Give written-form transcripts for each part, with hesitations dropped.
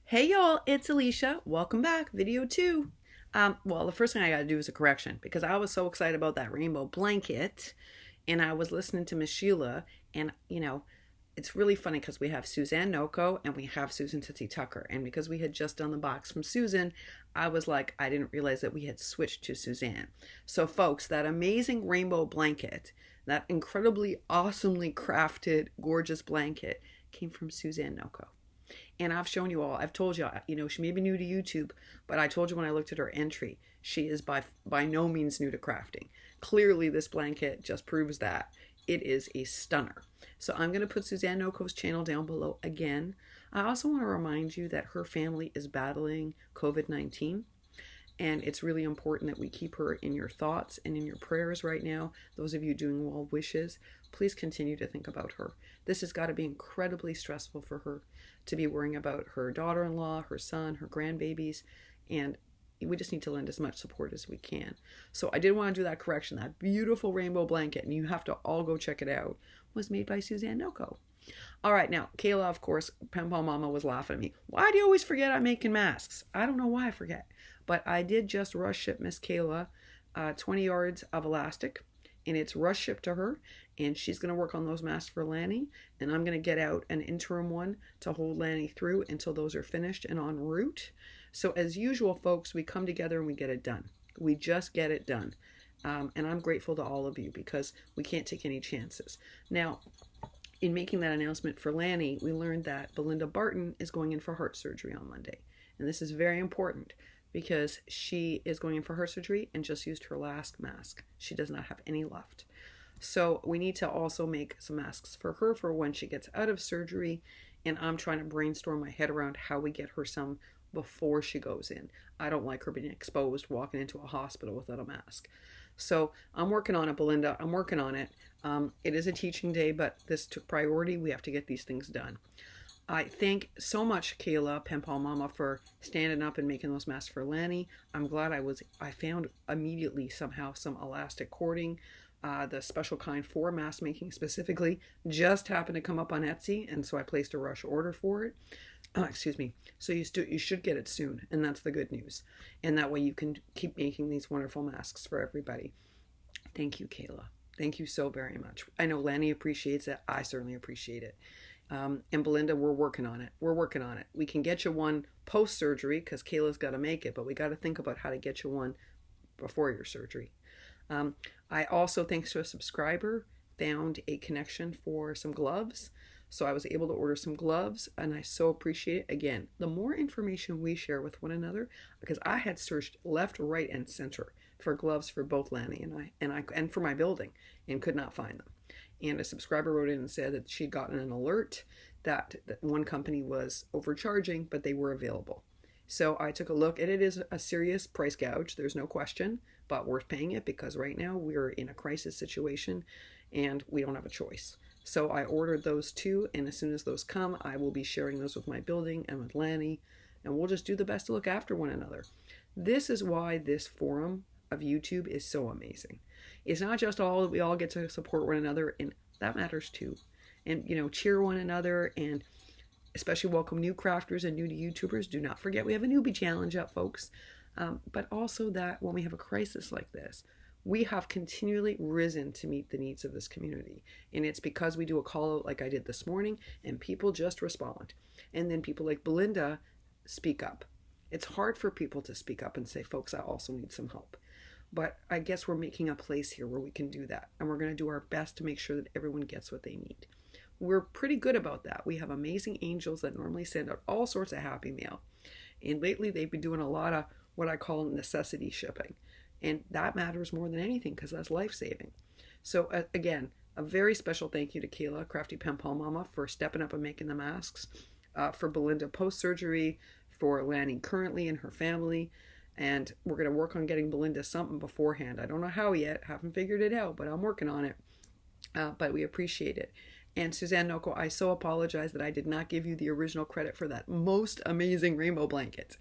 Hey y'all, it's Alicia. Welcome back. Video 2. Well, the first thing I got to do is a correction because I was so excited about that rainbow blanket and I was listening to Miss Sheila and it's really funny because we have Suzanne Nocco and we have Susan Tootsie Tucker, and because we had just done the box from Susan, I was like, I didn't realize that we had switched to Suzanne. So folks, that amazing rainbow blanket, that incredibly awesomely crafted gorgeous blanket came from Suzanne Nocco. And I've shown you all, I've told you, she may be new to YouTube, but I told you when I looked at her entry, she is by no means new to crafting. Clearly this blanket just proves that. It is a stunner. So I'm going to put Suzanne Nocco's channel down below again. I also want to remind you that her family is battling COVID-19. And it's really important that we keep her in your thoughts and in your prayers right now. Those of you doing well wishes, please continue to think about her. This has got to be incredibly stressful for her to be worrying about her daughter-in-law, her son, her grandbabies, and we just need to lend as much support as we can. So I did want to do that correction. That beautiful rainbow blanket, and you have to all go check it out, was made by Suzanne Nocco. All right, now, Kayla, of course, Penpalmomma was laughing at me. Why do you always forget I'm making masks? I don't know why I forget. But I did just rush ship Miss Kayla 20 yards of elastic, and it's rush shipped to her, and she's going to work on those masks for Lani, and I'm going to get out an interim one to hold Lani through until those are finished and en route. So as usual, folks, we come together and we get it done. We just get it done. And I'm grateful to all of you because we can't take any chances. Now, in making that announcement for Lani, we learned that Bleinda Barton is going in for heart surgery on Monday. And this is very important because she is going in for heart surgery and just used her last mask. She does not have any left. So we need to also make some masks for her for when she gets out of surgery. And I'm trying to brainstorm my head around how we get her some before she goes in. I don't like her being exposed walking into a hospital without a mask. So I'm working on it, Bleinda. I'm working on it. It is a teaching day, but this took priority. We have to get these things done. I thank so much Kayla, Penpalmomma, for standing up and making those masks for Lani. I'm glad I found immediately somehow some elastic cording. The special kind for mask making specifically just happened to come up on Etsy, and so I placed a rush order for it. Excuse me. So you should get it soon, and that's the good news. And that way you can keep making these wonderful masks for everybody. Thank you, Kayla. Thank you so very much. I know Lani appreciates it. I certainly appreciate it. And Bleinda, we're working on it. We're working on it. We can get you one post-surgery because Kayla's got to make it, but we got to think about how to get you one before your surgery. I also, thanks to a subscriber, found a connection for some gloves. So I was able to order some gloves, and I so appreciate it. Again, the more information we share with one another, because I had searched left, right, and center for gloves for both Lani and for my building and could not find them. And a subscriber wrote in and said that she'd gotten an alert that one company was overcharging, but they were available. So I took a look, and it is a serious price gouge, there's no question, but worth paying it because right now we're in a crisis situation and we don't have a choice. So I ordered those two, and as soon as those come, I will be sharing those with my building and with Lani, and we'll just do the best to look after one another. This is why this forum of YouTube is so amazing. It's not just all that we all get to support one another, and that matters too. And, cheer one another, and especially welcome new crafters and new to YouTubers. Do not forget we have a newbie challenge up, folks. But also that when we have a crisis like this, we have continually risen to meet the needs of this community. And it's because we do a call out like I did this morning, and people just respond. And then people like Bleinda speak up. It's hard for people to speak up and say, folks, I also need some help. But I guess we're making a place here where we can do that. And we're going to do our best to make sure that everyone gets what they need. We're pretty good about that. We have amazing angels that normally send out all sorts of happy mail. And lately they've been doing a lot of what I call necessity shipping. And that matters more than anything because that's life-saving. So again, a very special thank you to Kayla, Craftypenpalmomma, for stepping up and making the masks, for Bleinda post-surgery, for Lani currently and her family. And we're going to work on getting Bleinda something beforehand. I don't know how yet, haven't figured it out, but I'm working on it. But we appreciate it. And Suzanne Nocco, I so apologize that I did not give you the original credit for that most amazing rainbow blanket,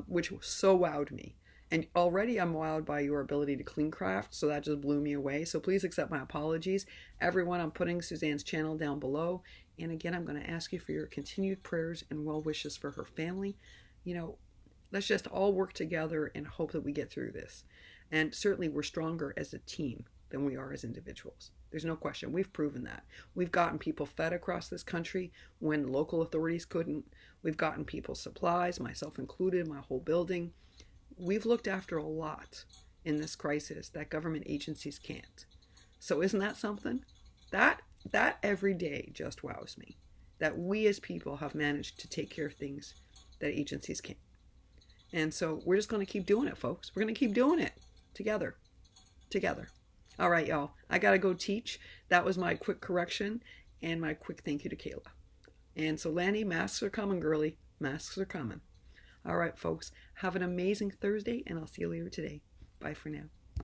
which so wowed me. And already I'm wowed by your ability to clean craft, so that just blew me away. So please accept my apologies. Everyone, I'm putting Suzanne's channel down below. And again, I'm going to ask you for your continued prayers and well wishes for her family. You know, let's just all work together and hope that we get through this. And certainly we're stronger as a team than we are as individuals. There's no question. We've proven that. We've gotten people fed across this country when local authorities couldn't. We've gotten people supplies, myself included, my whole building. We've looked after a lot in this crisis that government agencies can't. So isn't that something? That every day just wows me. That we as people have managed to take care of things that agencies can't. And so we're just going to keep doing it, folks. We're going to keep doing it together. All right, y'all. I got to go teach. That was my quick correction and my quick thank you to Kayla. And so, Lani, masks are coming, girly. Masks are coming. All right, folks. Have an amazing Thursday, and I'll see you later today. Bye for now.